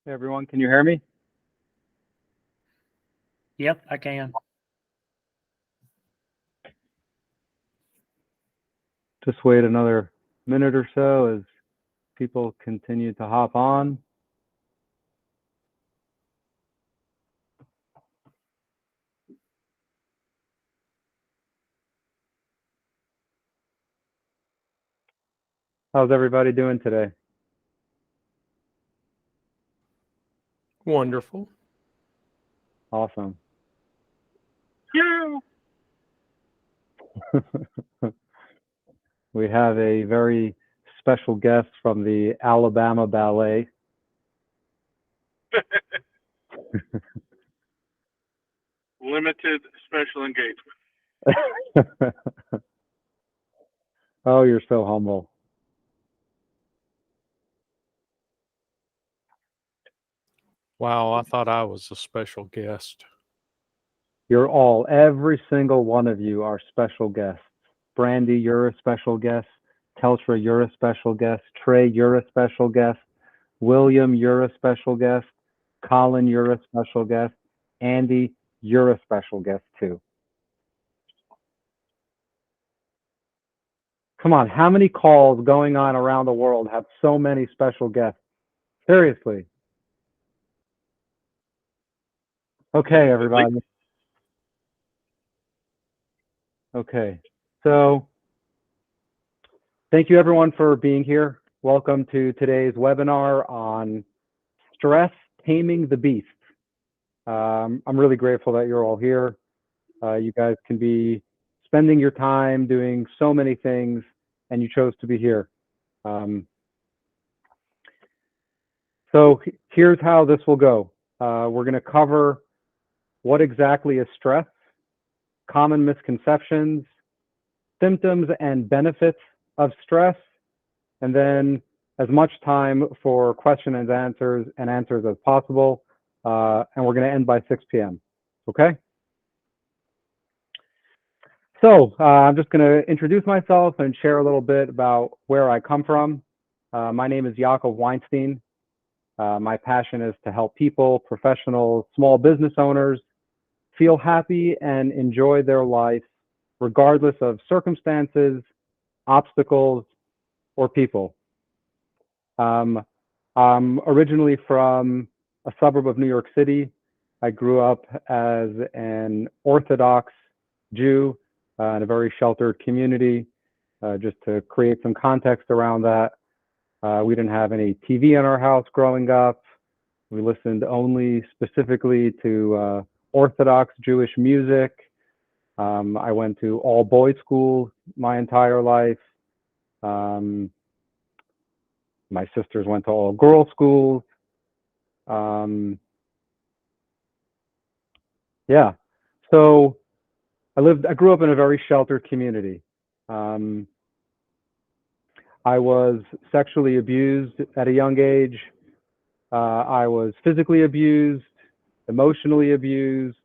Hey everyone, can you hear me? Yep, I can. Just wait another minute or so as people continue to hop on. How's everybody doing today? Wonderful. Awesome. Yeah. We have a very special guest from the Alabama Ballet. Limited special engagement. Oh, you're so humble. Wow, I thought I was a special guest. You're all, every single one of you are special guests. Brandy, you're a special guest. Teltra, you're a special guest. Trey, you're a special guest. William, you're a special guest. Colin, you're a special guest. Andy, you're a special guest too. Come on, how many calls going on around the world have so many special guests? Seriously. Okay, everybody. Okay, so thank you everyone for being here. Welcome to today's webinar on stress, taming the beast. I'm really grateful that you're all here. You guys can be spending your time doing so many things, and you chose to be here. So here's how this will go. We're going to cover what exactly is stress, common misconceptions, symptoms and benefits of stress, and then as much time for questions and answers as possible. And we're going to end by 6 p.m. Okay? So I'm just going to introduce myself and share a little bit about where I come from. My name is Jakob Weinstein. My passion is to help people, professionals, small business owners feel happy and enjoy their life regardless of circumstances, obstacles, or people. I'm originally from a suburb of New York City. I grew up as an Orthodox Jew in a very sheltered community. Just to create some context around that, we didn't have any TV in our house growing up. We listened only specifically to Orthodox Jewish music. I went to all boys school my entire life. Um, my sisters went to all girls schools. Um, yeah. So I grew up in a very sheltered community. Um, I was sexually abused at a young age. I was physically abused, emotionally abused.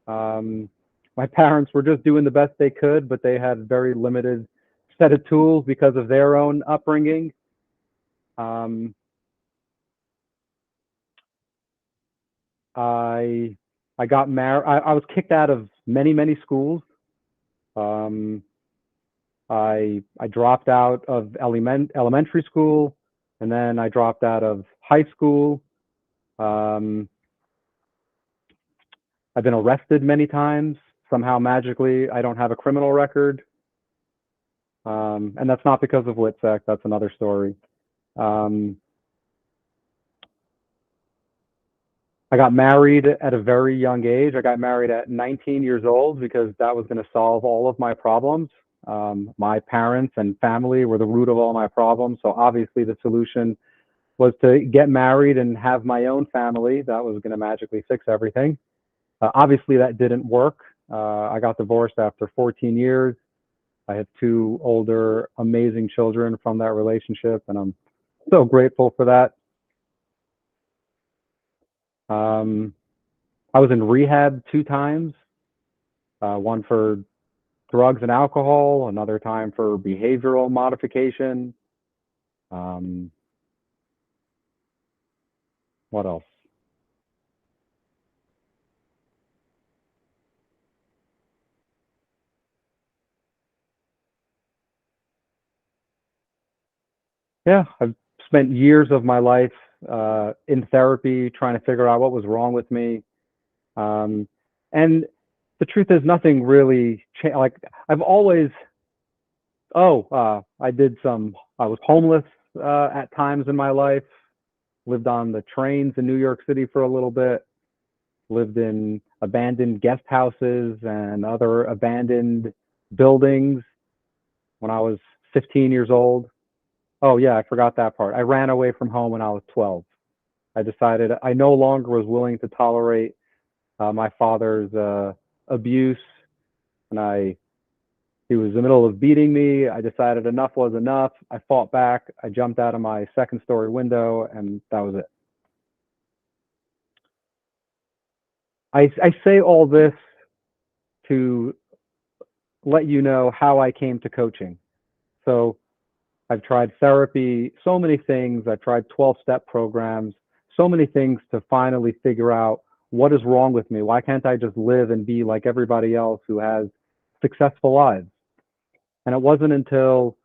Um, my parents were just doing the best they could, but they had very limited set of tools because of their own upbringing. Um, I I got married. I was kicked out of many schools. Um, I dropped out of elementary school, and then I dropped out of high school. Um, I've been arrested many times. Somehow magically, I don't have a criminal record, and that's not because of WITSEC. That's another story. Um, I got married at a very young age. I got married at 19 years old because that was going to solve all of my problems. My parents and family were the root of all my problems. So obviously the solution was to get married and have my own family. That was going to magically fix everything. Obviously that didn't work. I got divorced after 14 years. I have two older, amazing children from that relationship, and I'm so grateful for that. Um, I was in rehab 2 times, one for drugs and alcohol, another time for behavioral modification. Um, what else? Yeah, I've spent years of my life in therapy trying to figure out what was wrong with me. Um, and the truth is, nothing really changed. Like, I've always, I was homeless at times in my life, lived on the trains in New York City for a little bit, lived in abandoned guest houses and other abandoned buildings when I was 15 years old. Oh, yeah, I forgot that part. I ran away from home when I was 12. I decided I no longer was willing to tolerate my father's abuse, and he was in the middle of beating me. I decided enough was enough. I fought back. I jumped out of my second story window, and that was it. I say all this to let you know how I came to coaching. So I've tried therapy, so many things. I've tried 12-step programs, so many things to finally figure out what is wrong with me. Why can't I just live and be like everybody else who has successful lives? And it wasn't until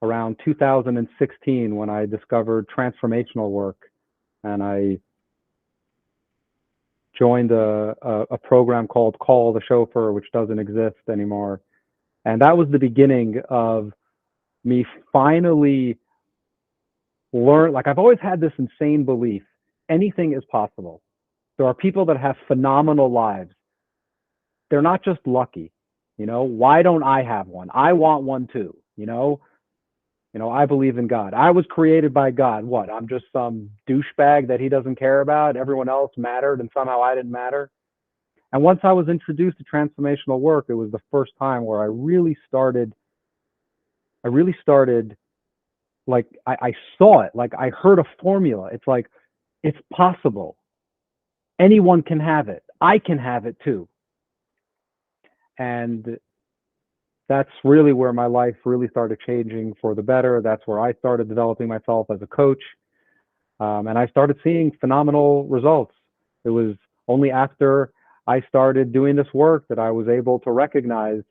around 2016 when I discovered transformational work, and I joined a program called Call the Chauffeur, which doesn't exist anymore. And that was the beginning of me finally like, I've always had this insane belief anything is possible. There are people that have phenomenal lives. They're not just lucky. Why don't I have one? I want one too. I believe in God. I was created by God. What? I'm just some douchebag that he doesn't care about. Everyone else mattered and somehow I didn't matter. And once I was introduced to transformational work, it was the first time where I really started, like, I saw it, like I heard a formula. It's like, it's possible. Anyone can have it. I can have it too. And that's really where my life really started changing for the better. That's where I started developing myself as a coach. And I started seeing phenomenal results. It was only after I started doing this work that I was able to recognize,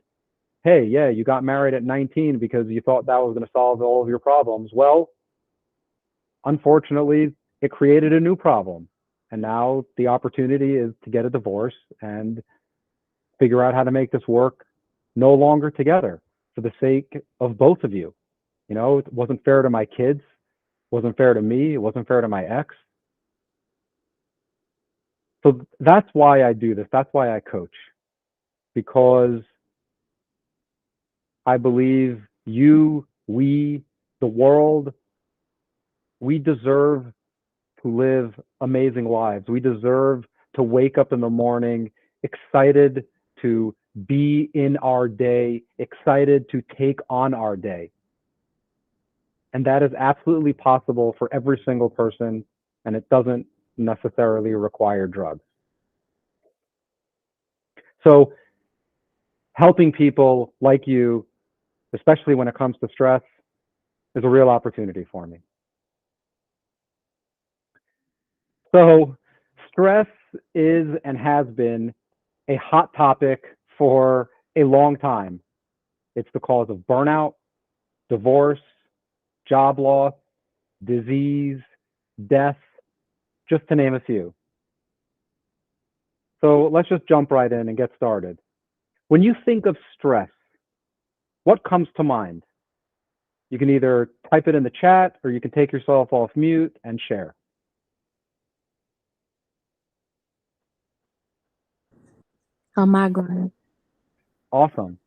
hey, yeah, you got married at 19 because you thought that was going to solve all of your problems. Well, unfortunately, it created a new problem. And now the opportunity is to get a divorce and figure out how to make this work no longer together for the sake of both of you. It wasn't fair to my kids, wasn't fair to me, it wasn't fair to my ex. So that's why I do this. That's why I coach, because I believe you, we, the world, we deserve to live amazing lives. We deserve to wake up in the morning excited to be in our day, excited to take on our day. And that is absolutely possible for every single person, and it doesn't necessarily require drugs. So, helping people like you, especially when it comes to stress, is a real opportunity for me. So, stress is and has been a hot topic for a long time. It's the cause of burnout, divorce, job loss, disease, death, just to name a few. So let's just jump right in and get started. When you think of stress, what comes to mind? You can either type it in the chat or you can take yourself off mute and share. A migraine. Awesome.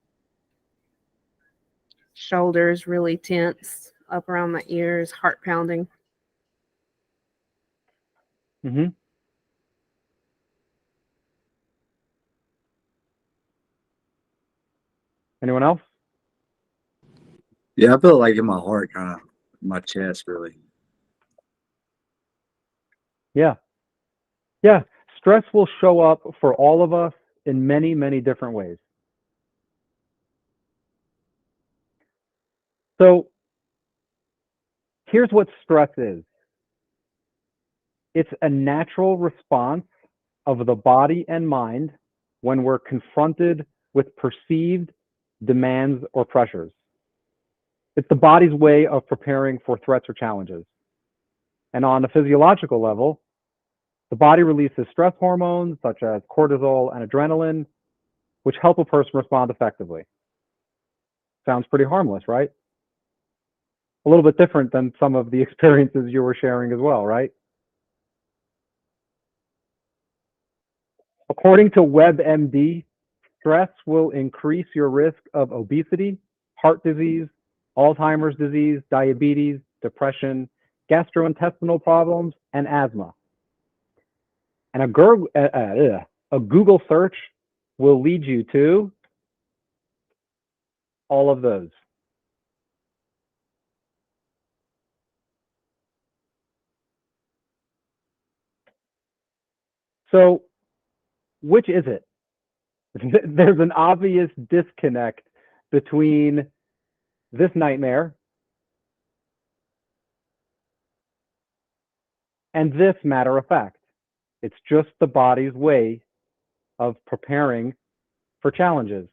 Shoulders really tense, up around my ears, heart pounding. Mm-hmm. Anyone else? Yeah, I feel like in my heart, kind of my chest, really. Yeah. Yeah. Stress will show up for all of us in many, many different ways. So here's what stress is. It's a natural response of the body and mind when we're confronted with perceived demands or pressures. It's the body's way of preparing for threats or challenges. And on a physiological level, the body releases stress hormones such as cortisol and adrenaline, which help a person respond effectively. Sounds pretty harmless, right? A little bit different than some of the experiences you were sharing as well, right? According to WebMD, stress will increase your risk of obesity, heart disease, Alzheimer's disease, diabetes, depression, gastrointestinal problems, and asthma. And a Google search will lead you to all of those. So, which is it? There's an obvious disconnect between this nightmare and this matter of fact. It's just the body's way of preparing for challenges.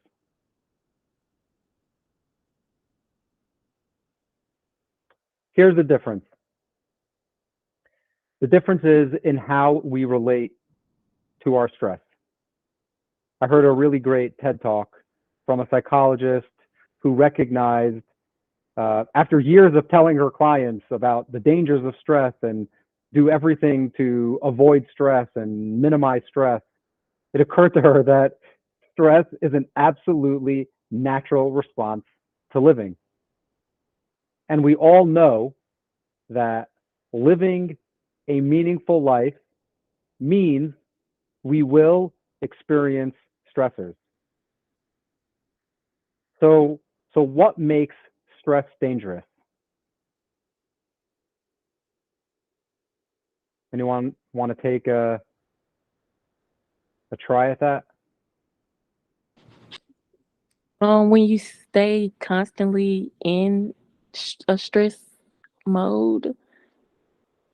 Here's the difference. The difference is in how we relate to our stress. I heard a really great TED talk from a psychologist who recognized, after years of telling her clients about the dangers of stress and do everything to avoid stress and minimize stress, it occurred to her that stress is an absolutely natural response to living. And we all know that living a meaningful life means we will experience stressors. So what makes stress dangerous? Anyone want to take a try at that? When you stay constantly in a stress mode,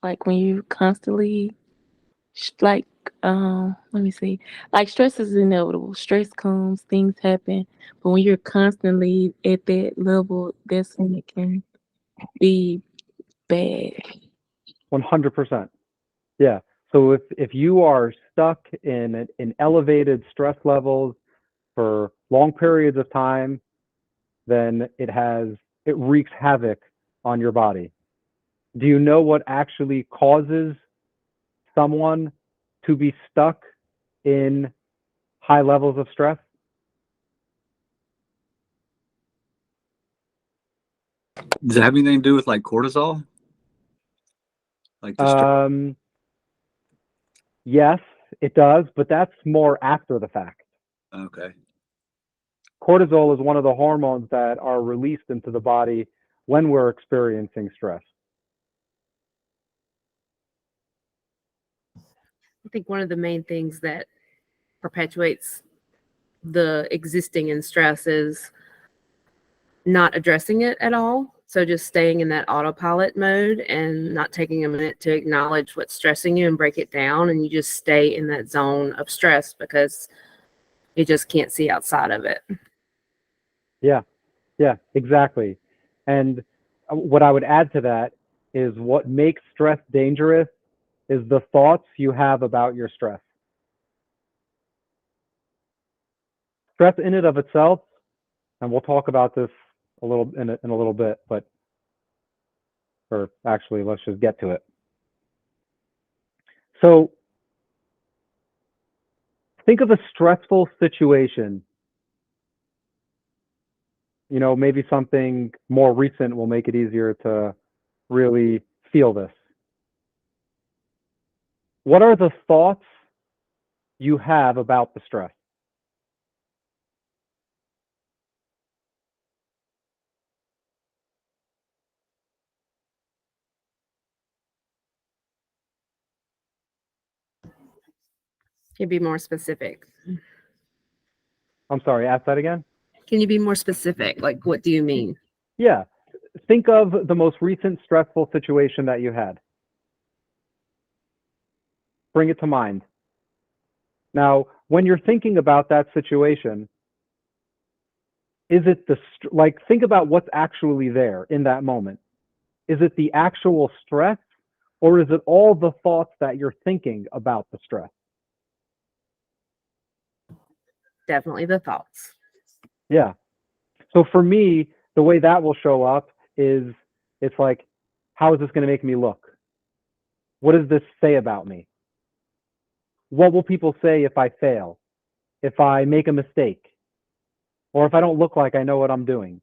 like when you constantly, like, let me see, like stress is inevitable. Stress comes, things happen, but when you're constantly at that level, that's when it can be bad. 100%. Yeah. So if you are stuck in elevated stress levels for long periods of time, then it wreaks havoc on your body. Do you know what actually causes someone to be stuck in high levels of stress? Does it have anything to do with like cortisol? Like the stress? Um, yes, it does, but that's more after the fact. Okay. Cortisol is one of the hormones that are released into the body when we're experiencing stress. I think one of the main things that perpetuates the existing in stress is not addressing it at all. So just staying in that autopilot mode and not taking a minute to acknowledge what's stressing you and break it down. And you just stay in that zone of stress because you just can't see outside of it. Yeah, yeah, exactly. And what I would add to that is what makes stress dangerous is the thoughts you have about your stress. Stress in and of itself, and we'll talk about this a little in a little bit, but or actually, let's just get to it. So think of a stressful situation. You know, maybe something more recent will make it easier to really feel this. What are the thoughts you have about the stress? Can you be more specific? I'm sorry, ask that again. Can you be more specific? Like, what do you mean? Yeah. Think of the most recent stressful situation that you had. Bring it to mind. Now, when you're thinking about that situation, is it like think about what's actually there in that moment? Is it the actual stress or is it all the thoughts that you're thinking about the stress? Definitely the thoughts. Yeah. So for me, the way that will show up is it's like, how is this going to make me look? What does this say about me? What will people say if I fail, if I make a mistake, or if I don't look like I know what I'm doing?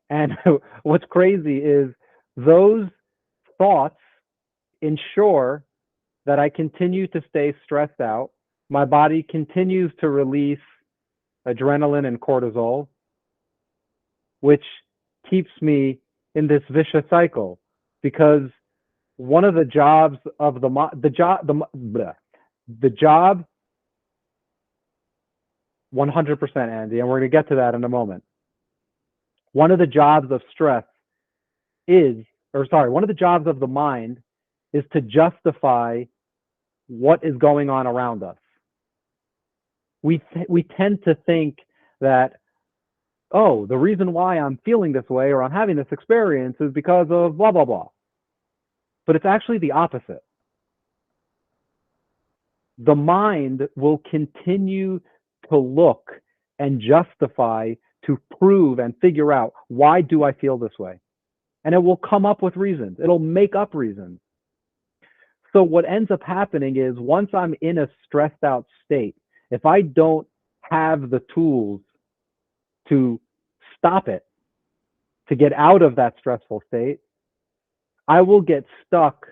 And what's crazy is those thoughts ensure that I continue to stay stressed out. My body continues to release adrenaline and cortisol, which keeps me in this vicious cycle because one of the jobs of the job 100%, Andy, and we're going to get to that in a moment. One of the jobs of stress one of the jobs of the mind is to justify what is going on around us. We tend to think that, oh, the reason why I'm feeling this way or I'm having this experience is because of blah, blah, blah. But it's actually the opposite. The mind will continue to look and justify, to prove and figure out, why do I feel this way? And it will come up with reasons. It'll make up reasons. So what ends up happening is once I'm in a stressed out state, if I don't have the tools to stop it, to get out of that stressful state, I will get stuck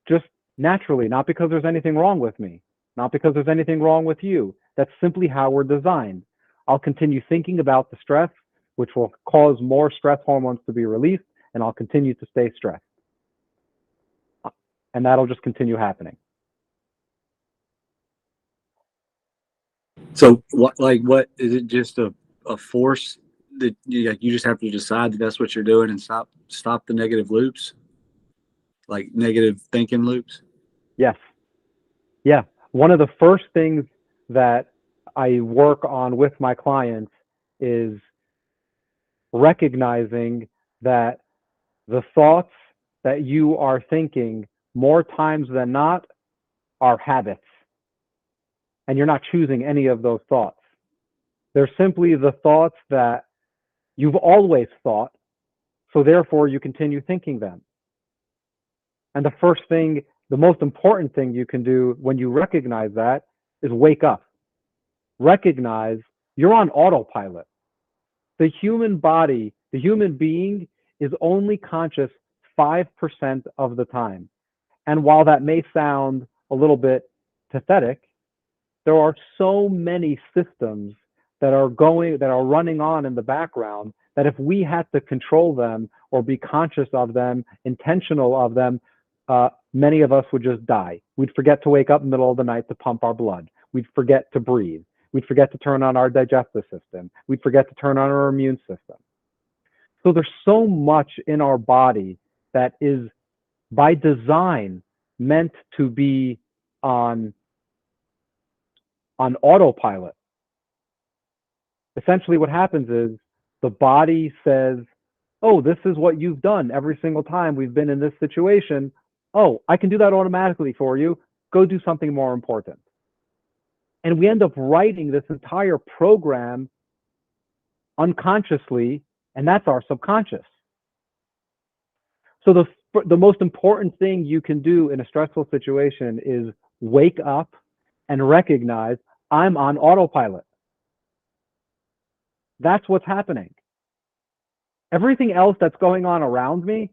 just naturally, not because there's anything wrong with me, not because there's anything wrong with you. That's simply how we're designed. I'll continue thinking about the stress, which will cause more stress hormones to be released, and I'll continue to stay stressed. And that'll just continue happening. So what is it just a force that you just have to decide that that's what you're doing and stop the negative loops, like negative thinking loops? Yes. Yeah. One of the first things that I work on with my clients is recognizing that the thoughts that you are thinking more times than not are habits. And you're not choosing any of those thoughts. They're simply the thoughts that you've always thought. So therefore, you continue thinking them. And the most important thing you can do when you recognize that is wake up. recognize you're on autopilot. The human body, the human being is only conscious 5% of the time. And while that may sound a little bit pathetic, there are so many systems that are running on in the background that if we had to control them or be conscious of them, intentional of them, many of us would just die. We'd forget to wake up in the middle of the night to pump our blood. We'd forget to breathe. We'd forget to turn on our digestive system. We'd forget to turn on our immune system. So there's so much in our body that is by design meant to be on autopilot. Essentially what happens is the body says, oh, this is what you've done every single time we've been in this situation. Oh, I can do that automatically for you. Go do something more important. And we end up writing this entire program unconsciously, and that's our subconscious. So the most important thing you can do in a stressful situation is wake up and recognize I'm on autopilot. That's what's happening. Everything else that's going on around me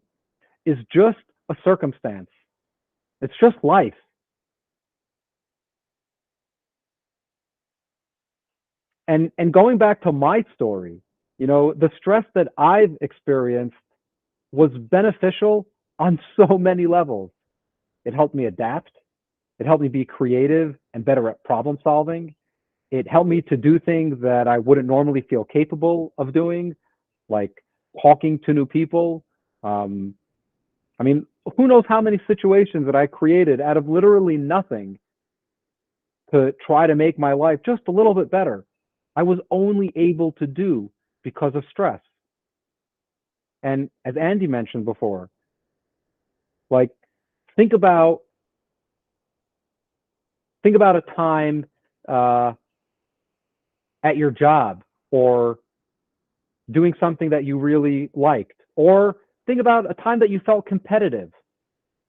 is just a circumstance. It's just life. And going back to my story, the stress that I've experienced was beneficial on so many levels. It helped me adapt. It helped me be creative and better at problem solving. It helped me to do things that I wouldn't normally feel capable of doing, like talking to new people. I mean, who knows how many situations that I created out of literally nothing to try to make my life just a little bit better. I was only able to do because of stress. And as Andy mentioned before, like think about a time at your job or doing something that you really liked, or think about a time that you felt competitive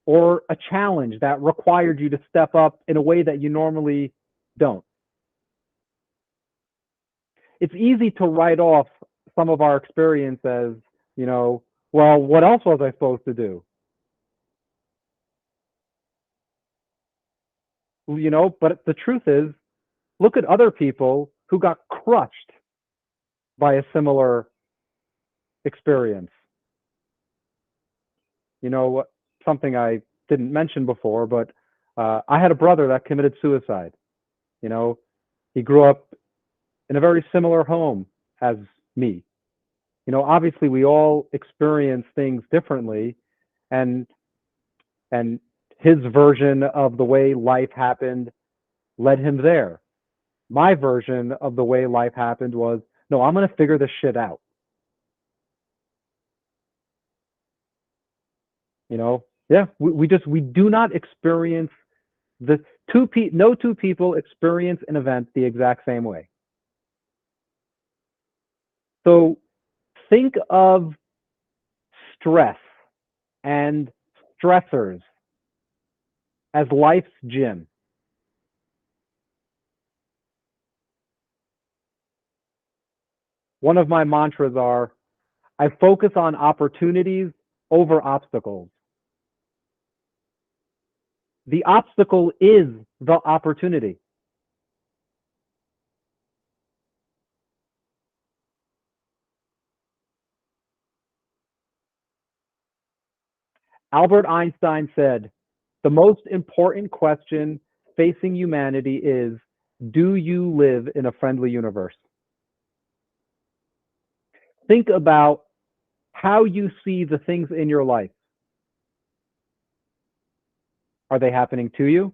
or a challenge that required you to step up in a way that you normally don't. It's easy to write off some of our experience as, well, what else was I supposed to do? But the truth is, look at other people who got crushed by a similar experience. Something I didn't mention before, but I had a brother that committed suicide. He grew up in a very similar home as me. Obviously we all experience things differently, and his version of the way life happened led him there. My version of the way life happened was, no, I'm going to figure this shit out. Yeah, we do not experience no two people experience an event the exact same way. So think of stress and stressors as life's gym. One of my mantras are, I focus on opportunities over obstacles. The obstacle is the opportunity. Albert Einstein said, the most important question facing humanity is, do you live in a friendly universe? Think about how you see the things in your life. Are they happening to you?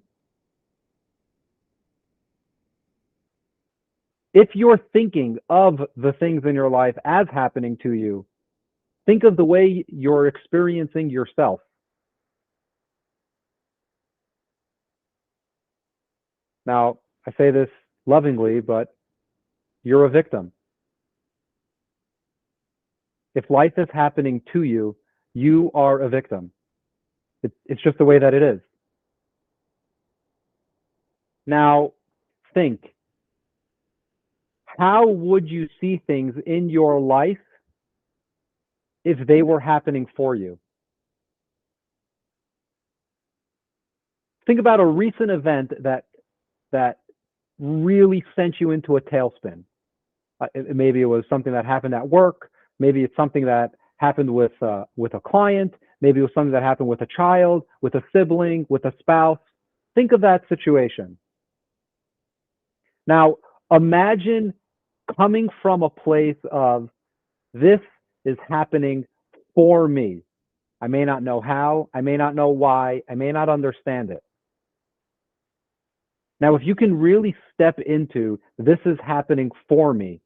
If you're thinking of the things in your life as happening to you, think of the way you're experiencing yourself. Now, I say this lovingly, but you're a victim. If life is happening to you, you are a victim. It's just the way that it is. Now, think, how would you see things in your life if they were happening for you? Think about a recent event that really sent you into a tailspin. Maybe it was something that happened at work. Maybe it's something that happened with a client. Maybe it was something that happened with a child, with a sibling, with a spouse. Think of that situation. Now, imagine coming from a place of, this is happening for me. I may not know how, I may not know why, I may not understand it. Now, if you can really step into, this is happening for me,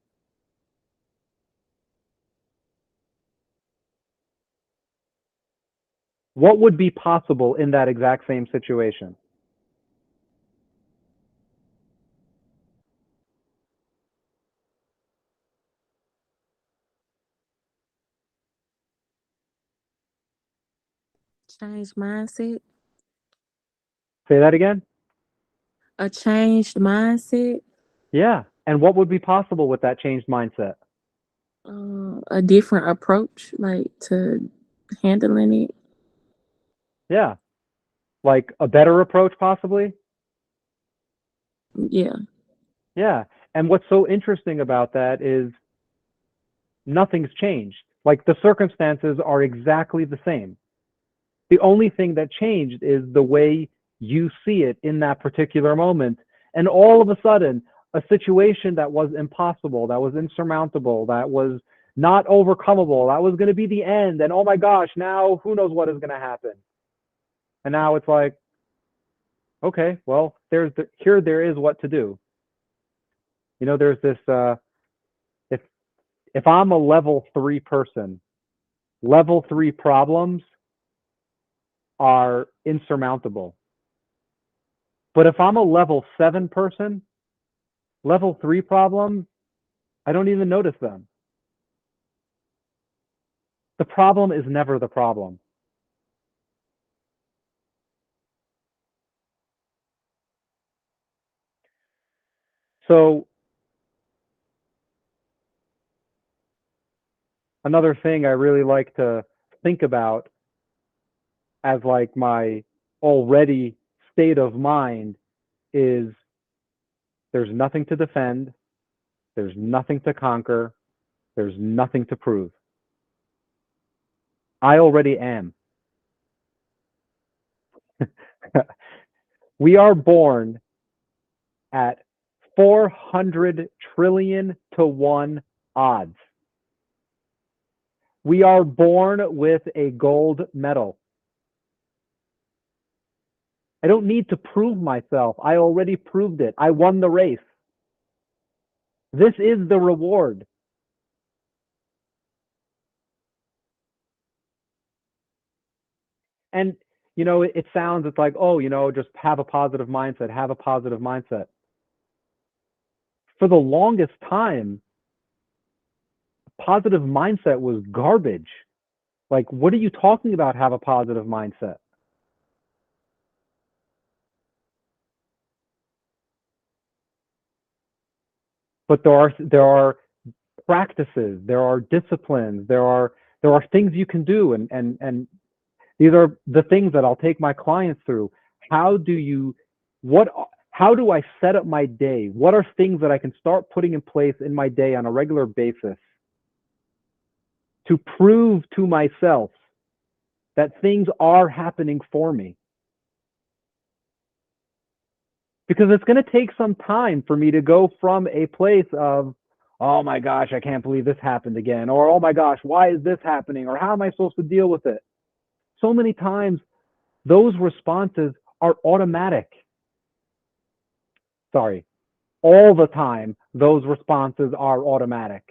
what would be possible in that exact same situation? Change mindset. Say that again? A changed mindset. Yeah. And what would be possible with that changed mindset? A different approach, like to handling it. Yeah. Like a better approach, possibly? Yeah. Yeah. And what's so interesting about that is nothing's changed. Like the circumstances are exactly the same. The only thing that changed is the way you see it in that particular moment. And all of a sudden, a situation that was impossible, that was insurmountable, that was not overcomable, that was going to be the end. And oh my gosh, now who knows what is going to happen? And now it's like, okay, well, here there is what to do. You know, there's this, if, if I'm a level 3 person, level 3 problems are insurmountable. But if I'm a level 7 person, level 3 problems, I don't even notice them. The problem is never the problem. So another thing I really like to think about as like my already state of mind is, there's nothing to defend, there's nothing to conquer, there's nothing to prove. I already am. We are born at 400 trillion to 1 odds. We are born with a gold medal. I don't need to prove myself. I already proved it. I won the race. This is the reward. And, you know, it sounds, it's like, oh, you know, just have a positive mindset, have a positive mindset. For the longest time, positive mindset was garbage. Like, what are you talking about? Have a positive mindset. But there are practices, there are disciplines, there are things you can do, and these are the things that I'll take my clients through. How do I set up my day? What are things that I can start putting in place in my day on a regular basis to prove to myself that things are happening for me? Because it's going to take some time for me to go from a place of, oh my gosh, I can't believe this happened again, or oh my gosh, why is this happening, or how am I supposed to deal with it? So many times those responses are automatic. Sorry, all the time those responses are automatic.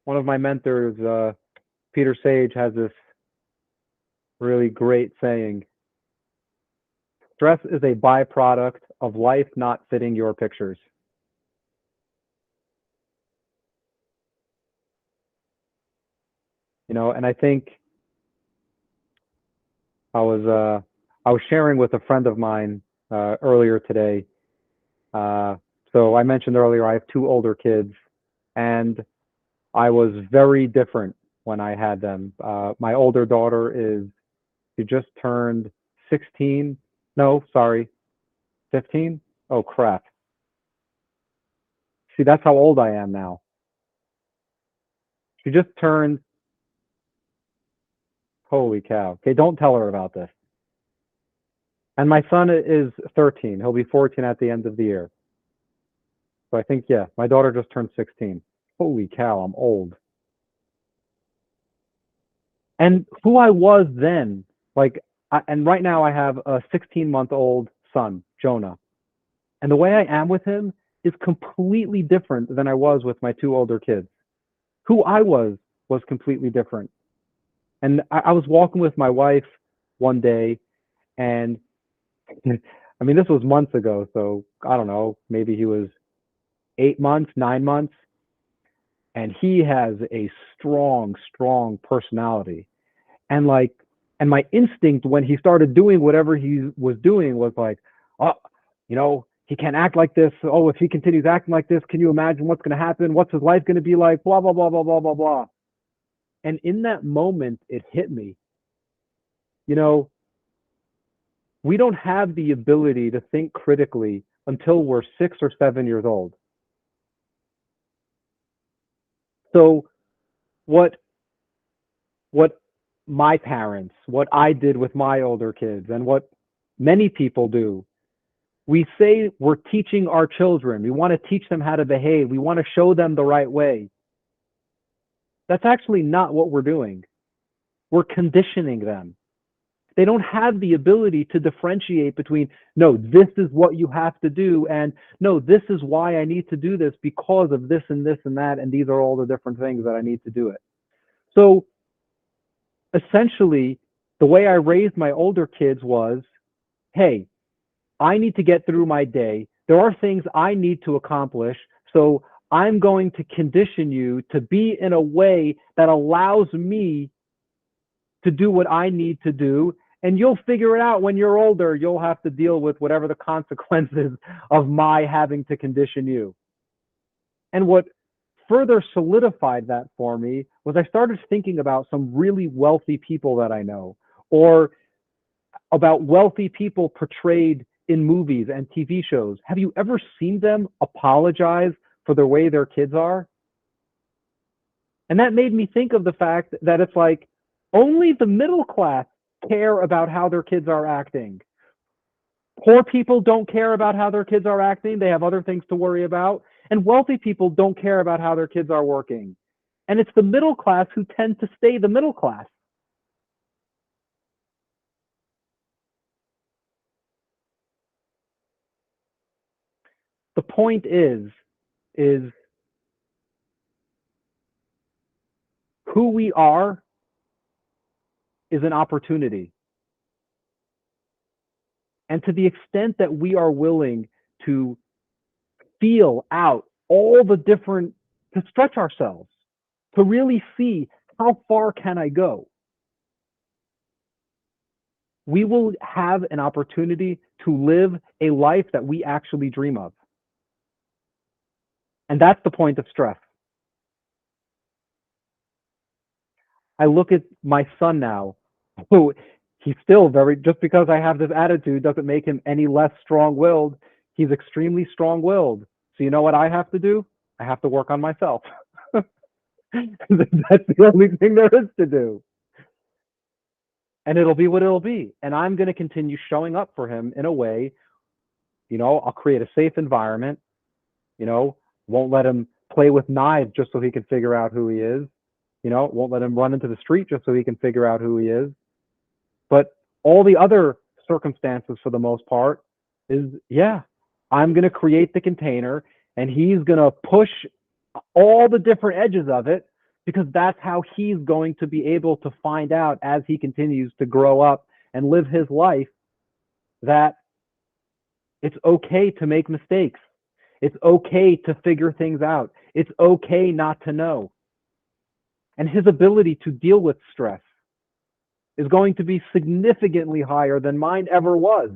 One of my mentors, Peter Sage, has this really great saying: stress is a byproduct of life not fitting your pictures. You know, and I think I was sharing with a friend of mine earlier today. So I mentioned earlier I have two older kids, and I was very different when I had them. My older daughter she just turned 16. No, sorry, 15. Oh crap. See, that's how old I am now. She just turned. Holy cow. Okay, don't tell her about this. And my son is 13. He'll be 14 at the end of the year. So I think, yeah, my daughter just turned 16. Holy cow, I'm old. And who I was then, like, and right now I have a 16-month-old son, Jonah. And the way I am with him is completely different than I was with my two older kids. Who I was completely different. And I was walking with my wife one day, and I mean, this was months ago, so I don't know, maybe he was 8 months, 9 months, and he has a strong, strong personality. And like, and my instinct when he started doing whatever he was doing was like, oh, he can't act like this. Oh, if he continues acting like this, can you imagine what's going to happen? What's his life going to be like? Blah, blah, blah, blah, blah, blah, blah. And in that moment, it hit me. You know, we don't have the ability to think critically until we're 6 or 7 years old. So what my parents, what I did with my older kids, and what many people do, we say we're teaching our children. We want to teach them how to behave. We want to show them the right way. That's actually not what we're doing. We're conditioning them. They don't have the ability to differentiate between, no, this is what you have to do, and no, this is why I need to do this because of this and this and that, and these are all the different things that I need to do it. So essentially, the way I raised my older kids was, hey, I need to get through my day. There are things I need to accomplish. So I'm going to condition you to be in a way that allows me to do what I need to do. And you'll figure it out when you're older. You'll have to deal with whatever the consequences of my having to condition you. And what further solidified that for me was I started thinking about some really wealthy people that I know, or about wealthy people portrayed in movies and TV shows. Have you ever seen them apologize for the way their kids are? And that made me think of the fact that it's like only the middle class care about how their kids are acting. Poor people don't care about how their kids are acting. They have other things to worry about. And wealthy people don't care about how their kids are working. And it's the middle class who tend to stay the middle class. The point is who we are is an opportunity. And to the extent that we are willing to feel out all the different, to stretch ourselves, to really see how far can I go, we will have an opportunity to live a life that we actually dream of. And that's the point of stress. I look at my son now, who he's still just because I have this attitude doesn't make him any less strong-willed. He's extremely strong-willed. So you know what I have to do? I have to work on myself. That's the only thing there is to do. And it'll be what it'll be. And I'm going to continue showing up for him in a way, I'll create a safe environment, won't let him play with knives just so he can figure out who he is, won't let him run into the street just so he can figure out who he is. But all the other circumstances, for the most part, is, yeah, I'm going to create the container and he's going to push all the different edges of it, because that's how he's going to be able to find out as he continues to grow up and live his life, that it's okay to make mistakes. It's okay to figure things out. It's okay not to know. And his ability to deal with stress, is going to be significantly higher than mine ever was.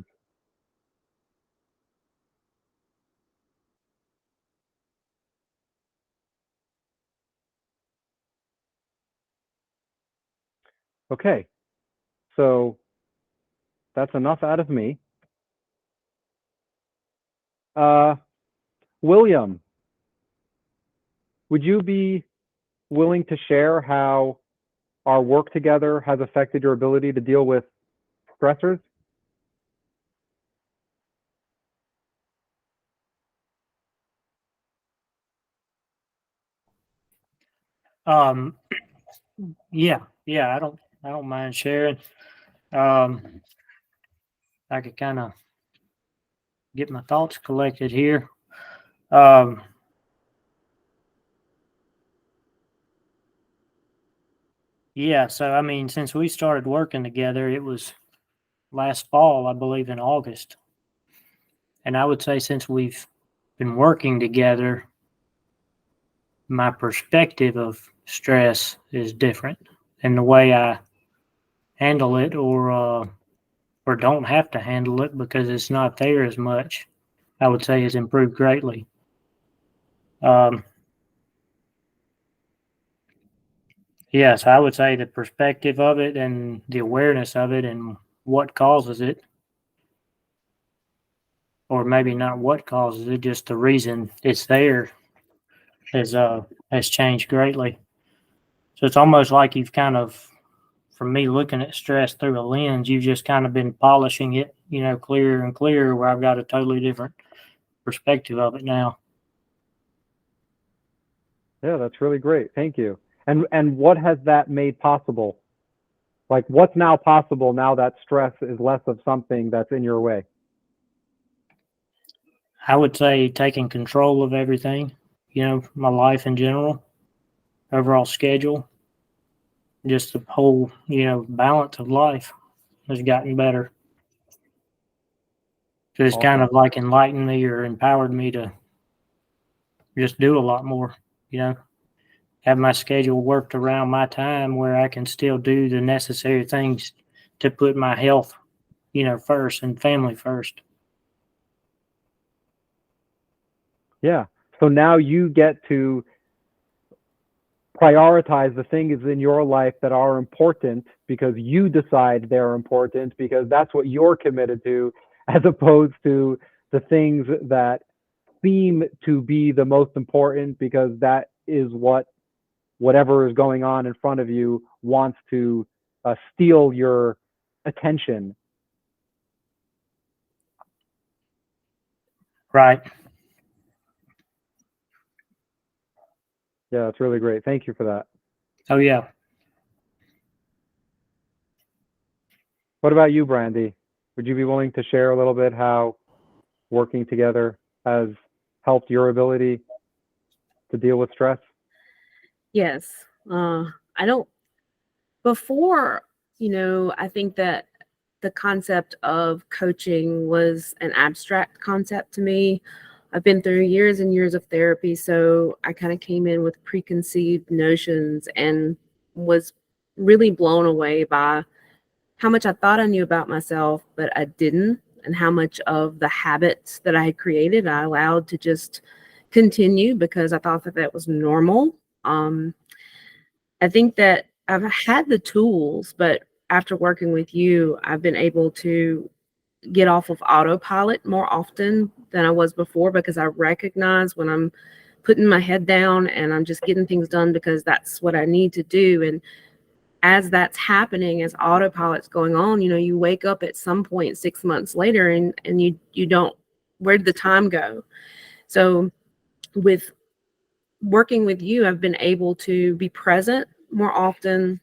Okay, so that's enough out of me. William, would you be willing to share how our work together has affected your ability to deal with stressors? Um, yeah, I don't mind sharing. Um, I could kind of get my thoughts collected here. Um, yeah, so I mean, since we started working together, it was last fall, I believe, in August. And I would say since we've been working together, my perspective of stress is different, and the way I handle it, or don't have to handle it because it's not there as much, I would say has improved greatly. Um, yes, I would say the perspective of it and the awareness of it and what causes it, or maybe not what causes it, just the reason it's there has changed greatly. So it's almost like you've kind of, from me looking at stress through a lens, you've just kind of been polishing it, clearer and clearer, where I've got a totally different perspective of it now. Yeah, that's really great. Thank you. And what has that made possible? Like, what's now possible now that stress is less of something that's in your way? I would say taking control of everything, my life in general, overall schedule, just the whole, balance of life has gotten better. So it's kind Awesome. of like enlightened me or empowered me to just do a lot more, have my schedule worked around my time where I can still do the necessary things to put my health, first and family first. Yeah. So now you get to prioritize the things in your life that are important because you decide they're important because that's what you're committed to, as opposed to the things that seem to be the most important because that is whatever is going on in front of you wants to steal your attention. Right. Yeah, that's really great. Thank you for that. Oh, yeah. What about you, Brandy? Would you be willing to share a little bit how working together has helped your ability to deal with stress? Yes. I don't, before, I think that the concept of coaching was an abstract concept to me. I've been through years and years of therapy, so I kind of came in with preconceived notions and was really blown away by how much I thought I knew about myself, but I didn't, and how much of the habits that I had created I allowed to just continue because I thought that that was normal. I think that I've had the tools, but after working with you, I've been able to get off of autopilot more often than I was before because I recognize when I'm putting my head down and I'm just getting things done because that's what I need to do. And as that's happening, as autopilot's going on, you wake up at some point 6 months later and you don't, where did the time go? So with working with you, I've been able to be present more often.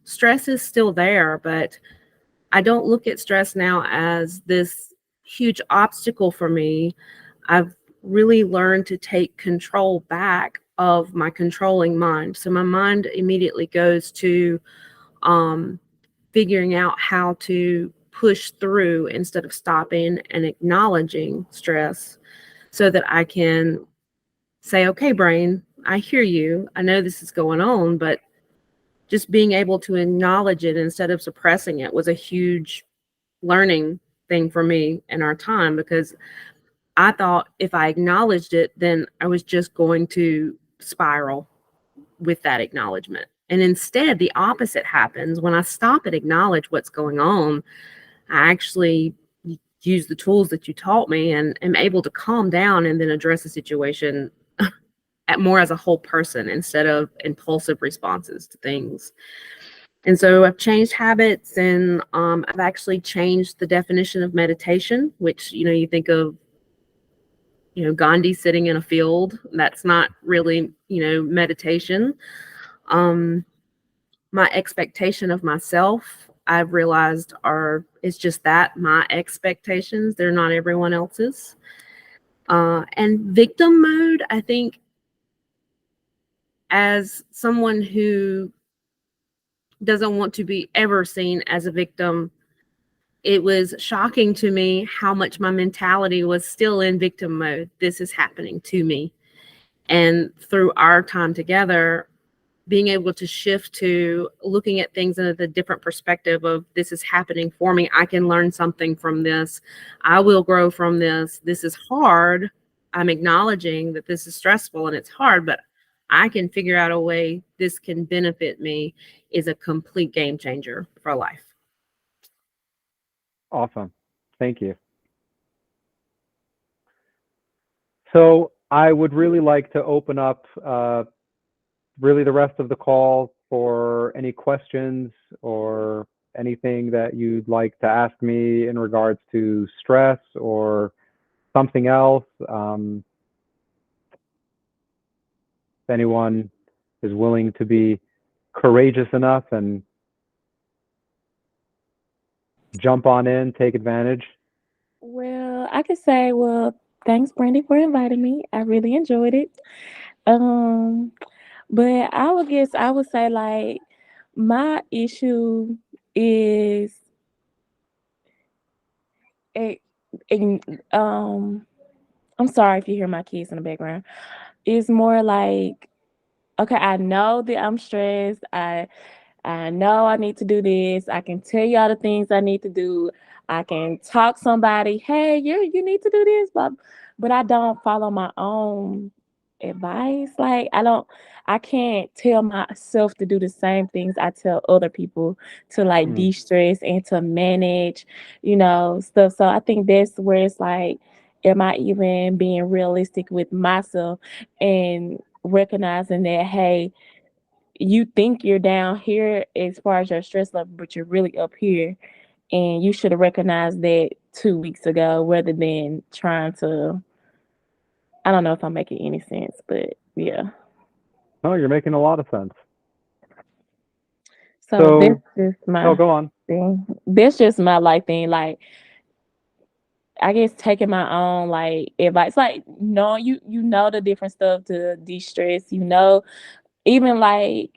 Stress is still there, but I don't look at stress now as this huge obstacle for me. I've really learned to take control back of my controlling mind. So my mind immediately goes to figuring out how to push through instead of stopping and acknowledging stress so that I can say, okay, brain, I hear you. I know this is going on, but just being able to acknowledge it instead of suppressing it was a huge learning thing for me in our time, because I thought if I acknowledged it, then I was just going to spiral with that acknowledgement. And instead, the opposite happens. When I stop and acknowledge what's going on, I actually use the tools that you taught me and am able to calm down and then address the situation at more as a whole person instead of impulsive responses to things. And so I've changed habits, and I've actually changed the definition of meditation, which, you think of, Gandhi sitting in a field. That's not really, meditation. My expectation of myself, I've realized, it's just that, my expectations. They're not everyone else's. And victim mode, I think, as someone who doesn't want to be ever seen as a victim, it was shocking to me how much my mentality was still in victim mode. This is happening to me. And through our time together, being able to shift to looking at things in a different perspective of, this is happening for me. I can learn something from this. I will grow from this. This is hard. I'm acknowledging that this is stressful and it's hard, but I can figure out a way this can benefit me, is a complete game changer for life. Awesome. Thank you. So I would really like to open up really the rest of the call for any questions or anything that you'd like to ask me in regards to stress or something else. If anyone is willing to be courageous enough and jump on in, take advantage. Well, I could say, well, thanks, Brandy, for inviting me. I really enjoyed it. Um, but I would say, like, my issue is it, it I'm sorry if you hear my kids in the background. It's more like, okay, I know that I'm stressed. I know I need to do this. I can tell you all the things I need to do. I can talk somebody, hey, you need to do this, but I don't follow my own advice. Like, I can't tell myself to do the same things I tell other people to, like, de-stress and to manage, stuff. So I think that's where it's like, am I even being realistic with myself and recognizing that, hey, you think you're down here as far as your stress level, but you're really up here. And you should have recognized that 2 weeks ago rather than trying to. I don't know if I'm making any sense, but yeah. No, you're making a lot of sense. So that's just my go on. thing. That's just my thing. Like, I guess taking my own advice. Like, no, you know the different stuff to de-stress. Even like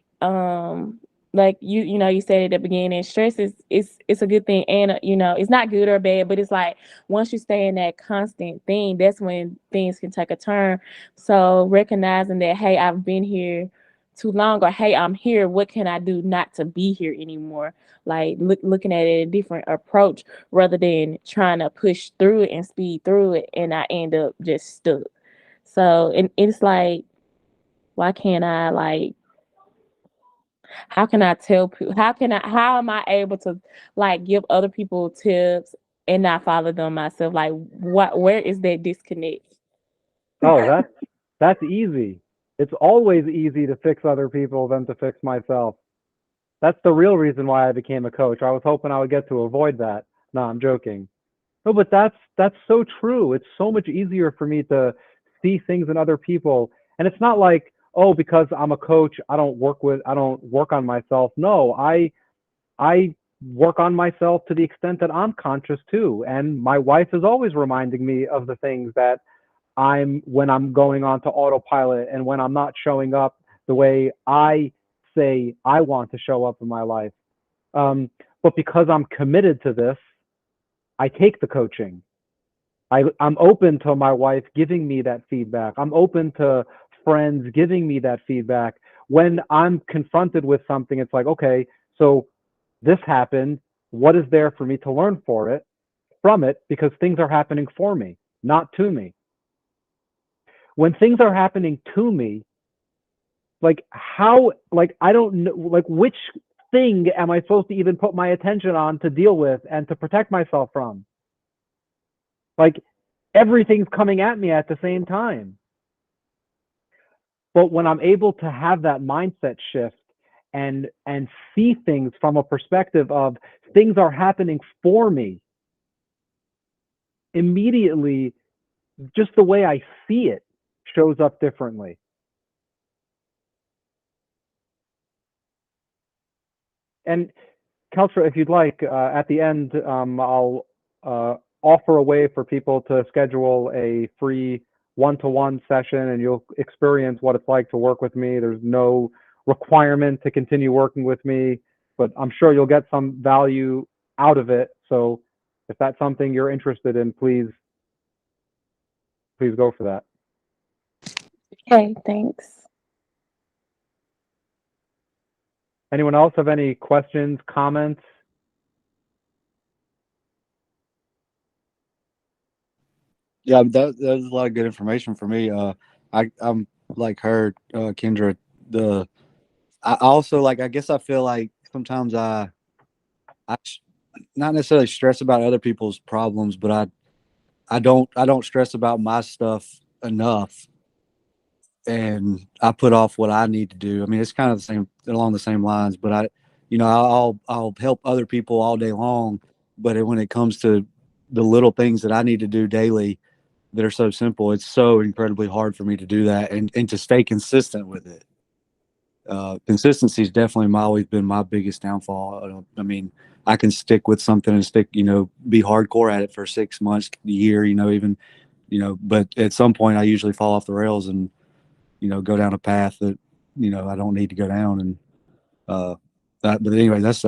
you said at the beginning, stress is it's a good thing, and it's not good or bad, but it's like, once you stay in that constant thing, that's when things can take a turn. So recognizing that, hey, I've been here too long, or hey, I'm here, what can I do not to be here anymore? Like, looking at it a different approach rather than trying to push through it and speed through it, and I end up just stuck. So, and it's like, why can't I, how can I tell people, how am I able to, give other people tips and not follow them myself? Like, where is that disconnect? Oh, that's easy. It's always easy to fix other people than to fix myself. That's the real reason why I became a coach. I was hoping I would get to avoid that. No, I'm joking. No, but that's so true. It's so much easier for me to see things in other people. And it's not like, oh, because I'm a coach, I don't work on myself. No, I work on myself to the extent that I'm conscious too. And my wife is always reminding me of the things that when I'm going on to autopilot and when I'm not showing up the way I say I want to show up in my life. But because I'm committed to this, I take the coaching. I'm open to my wife giving me that feedback. I'm open to friends giving me that feedback when I'm confronted with something, it's like, okay, so this happened. What is there for me to learn from it? Because things are happening for me, not to me. When things are happening to me, like I don't know, like which thing am I supposed to even put my attention on to deal with and to protect myself from? Like everything's coming at me at the same time. But when I'm able to have that mindset shift and see things from a perspective of things are happening for me, immediately just the way I see it shows up differently. And Counselor, if you'd like, at the end, I'll offer a way for people to schedule a free one-to-one session, and you'll experience what it's like to work with me. There's no requirement to continue working with me, but I'm sure you'll get some value out of it. So if that's something you're interested in, please go for that. Okay, thanks. Anyone else have any questions, comments? Yeah, that was a lot of good information for me. I'm like her, Kendra. I also like. I guess I feel like sometimes I not necessarily stress about other people's problems, but I don't stress about my stuff enough, and I put off what I need to do. I mean, it's kind of the same along the same lines, but I'll help other people all day long, but when it comes to the little things that I need to do daily that are so simple, it's so incredibly hard for me to do that and to stay consistent with it. Consistency has definitely always been my biggest downfall. I mean, I can stick with something and be hardcore at it for 6 months, a year, even, but at some point I usually fall off the rails and, go down a path that, I don't need to go down. And, but anyway, that's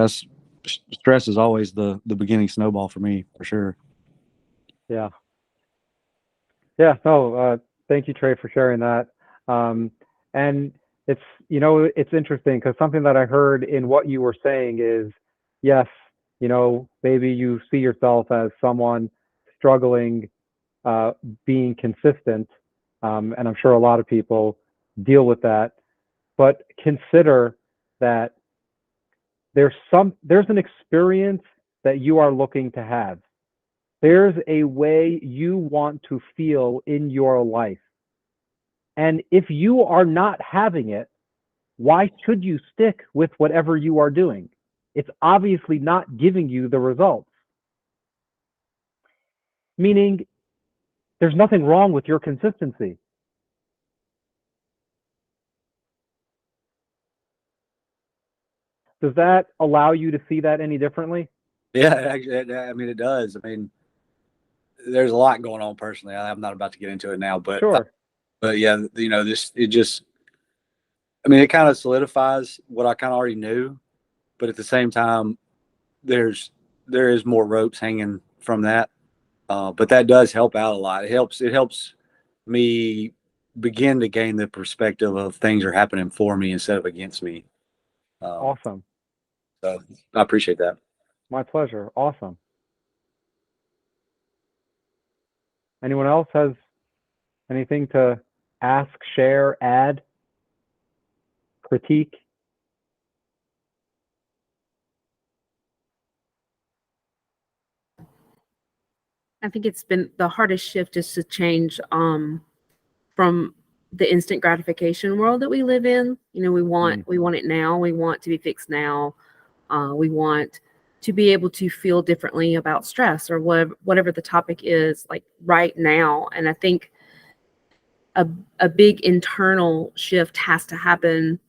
stress is always the beginning snowball for me, for sure. Yeah. Yeah, no, thank you, Trey, for sharing that. And it's interesting because something that I heard in what you were saying is, yes, maybe you see yourself as someone struggling, being consistent, and I'm sure a lot of people deal with that. But consider that there's an experience that you are looking to have. There's a way you want to feel in your life. And if you are not having it, why should you stick with whatever you are doing? It's obviously not giving you the results. Meaning, there's nothing wrong with your consistency. Does that allow you to see that any differently? Yeah, actually, I mean, it does. I mean, there's a lot going on personally. I'm not about to get into it now, Sure. but yeah, I mean, it kind of solidifies what I kind of already knew, but at the same time, there is more ropes hanging from that. But that does help out a lot. It helps me begin to gain the perspective of things are happening for me instead of against me. Awesome. So I appreciate that. My pleasure. Awesome. Anyone else has anything to ask, share, add, critique? I think it's been the hardest shift is to change from the instant gratification world that we live in. We want it now. We want to be fixed now. We want to be able to feel differently about stress or whatever the topic is, like right now. And I think a big internal shift has to happen,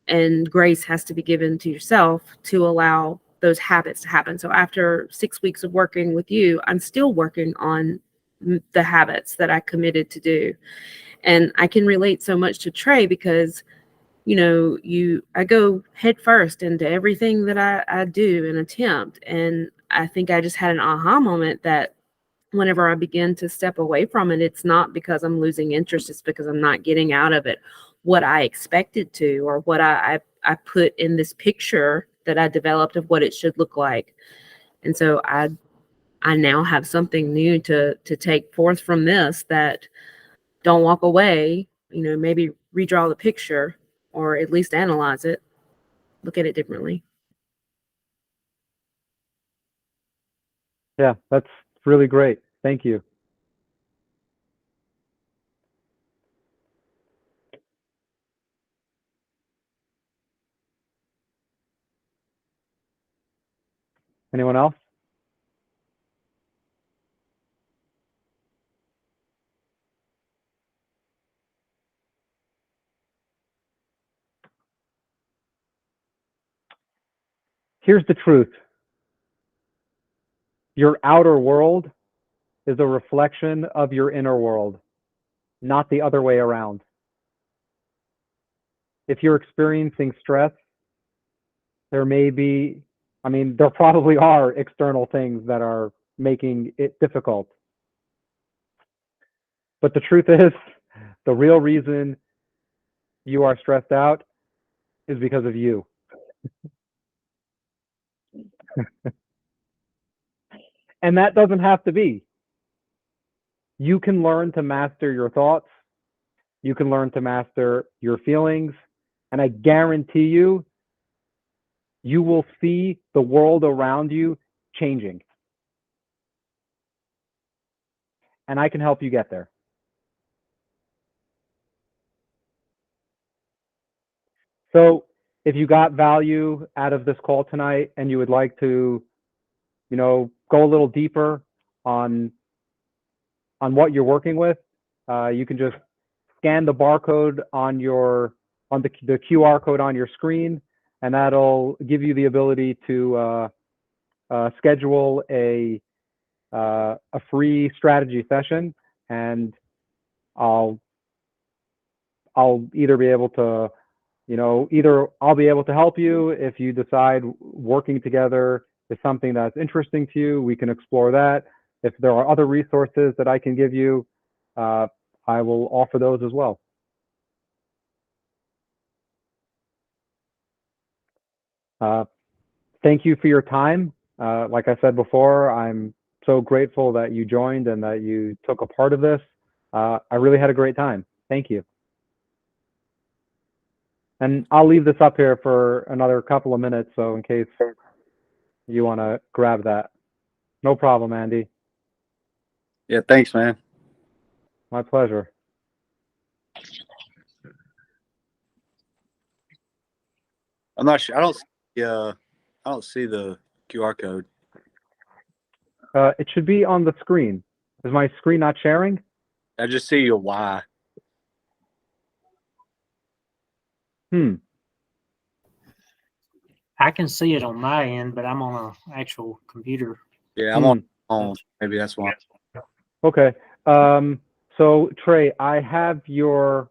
and grace has to be given to yourself to allow those habits to happen. So after 6 weeks of working with you, I'm still working on the habits that I committed to do. And I can relate so much to Trey because, I go head first into everything that I do and attempt. And I think I just had an aha moment that whenever I begin to step away from it, it's not because I'm losing interest, it's because I'm not getting out of it what I expected to, or what I put in this picture that I developed of what it should look like. And so I now have something new to take forth from this, that don't walk away, maybe redraw the picture, or at least analyze it, look at it differently. Yeah, that's really great. Thank you. Anyone else? Here's the truth. Your outer world is a reflection of your inner world, not the other way around. If you're experiencing stress, there probably are external things that are making it difficult. But the truth is, the real reason you are stressed out is because of you. And that doesn't have to be. You can learn to master your thoughts. You can learn to master your feelings. And I guarantee you, you will see the world around you changing. And I can help you get there. So if you got value out of this call tonight and you would like to, go a little deeper on what you're working with, you can just scan the barcode on the QR code on your screen, and that'll give you the ability to schedule a free strategy session, and I'll either be able to, I'll be able to help you. If you decide working together is something that's interesting to you, we can explore that. If there are other resources that I can give you, I will offer those as well. Thank you for your time. Like I said before, I'm so grateful that you joined and that you took a part of this. I really had a great time. Thank you. And I'll leave this up here for another couple of minutes, so in case you want to grab that. No problem, Andy. Yeah, thanks, man. My pleasure. I'm not sure. I don't see the QR code. It should be on the screen. Is my screen not sharing? I just see a Y. I can see it on my end, but I'm on an actual computer. Yeah, I'm on phone. Maybe that's why. Okay. So Trey, I have your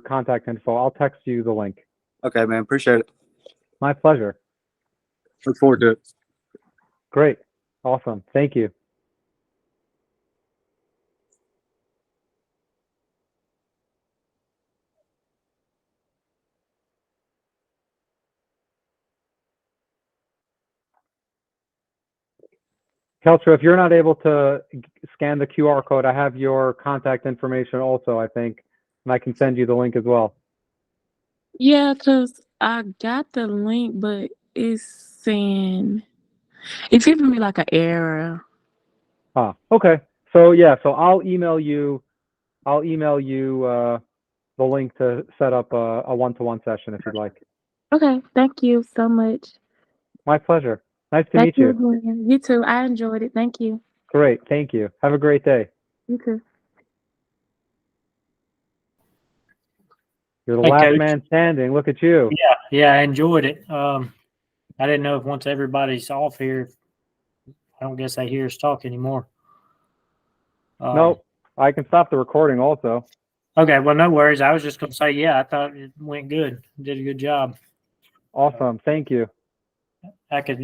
contact info. I'll text you the link. Okay, man. Appreciate it. My pleasure. Look forward to it. Great. Awesome. Thank you. Keltra, if you're not able to scan the QR code, I have your contact information also, I think, and I can send you the link as well. Yeah, because I got the link, but it's giving me like an error. Okay. So yeah, so I'll email you the link to set up a one-to-one session if you'd like. Okay, thank you so much. My pleasure. Nice to Thank meet you. again. You too. I enjoyed it. Thank you. Great. Thank you. Have a great day. You too. You're the Hey, last Coach. man standing. Look at you. Yeah, I enjoyed it. I didn't know if once everybody's off here, I don't guess they hear us talk anymore. Nope. I can stop the recording also. Okay, well, no worries. I was just going to say, yeah, I thought it went good. Did a good job. Awesome. Thank you. I could,